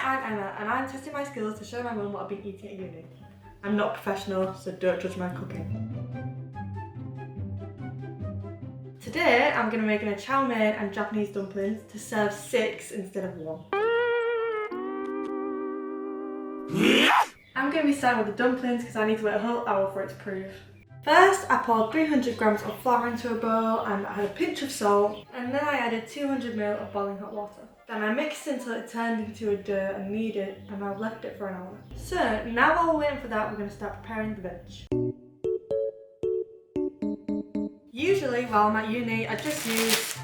I'm Emma and I'm testing my skills to show my mum what I've been eating at uni. I'm not professional, so don't judge my cooking. Today I'm going to be making a chow mein and Japanese dumplings to serve 6 instead of 1. I'm going to be starting with the dumplings because I need to wait a whole hour for it to prove. First, I poured 300 grams of flour into a bowl and I had a pinch of salt, and then I added 200 ml of boiling hot water. Then I mixed until it turned into a dough and kneaded, and I've left it for an hour. So now while we're waiting for that, we're going to start preparing the veg. Usually while I'm at uni, I just use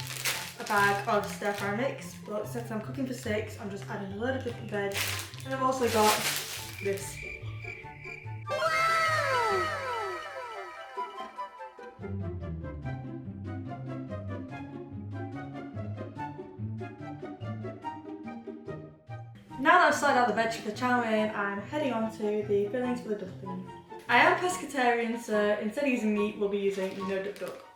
a bag of stir fry mix, but since I'm cooking for 6, I'm just adding a load of different veg, and I've also got this. Now that I've sorted out the veg for the chow mein, I'm heading on to the fillings for the dumplings. I am pescatarian, so instead of using meat, we'll be using no duck duck.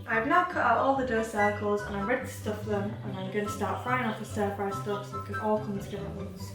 I've now cut out all the dough circles and I'm ready to stuff them, and I'm going to start frying off the stir fry stuff so it can all come together at once.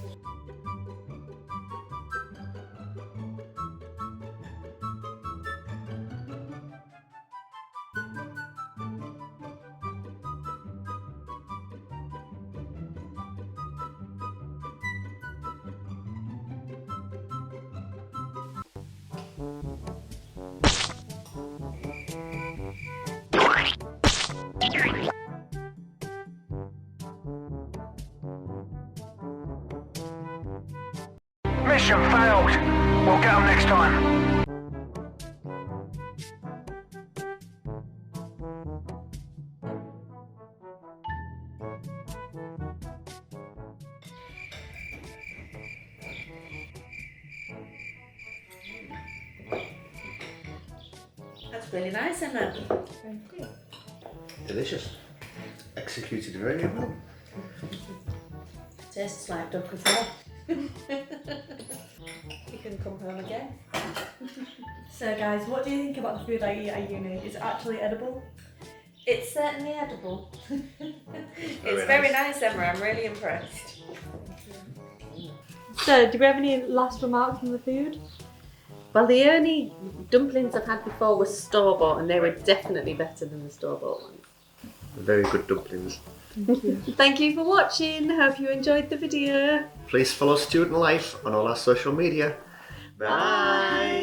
Mission failed. We'll get them next time. That's really nice, Emma. Thank you. Delicious. Executed very well. Tastes like duck as well. You can come home again. So guys, what do you think about the food I eat at uni? Is it actually edible? It's certainly edible. It's Very very nice. nice, Emma. I'm really impressed. So, do we have any last remarks on the food? Well, the only dumplings I've had before were store-bought, and they were definitely better than the store-bought ones. Very good dumplings. Thank you. Thank you for watching. Hope you enjoyed the video. Please follow Student Life on all our social media. Bye.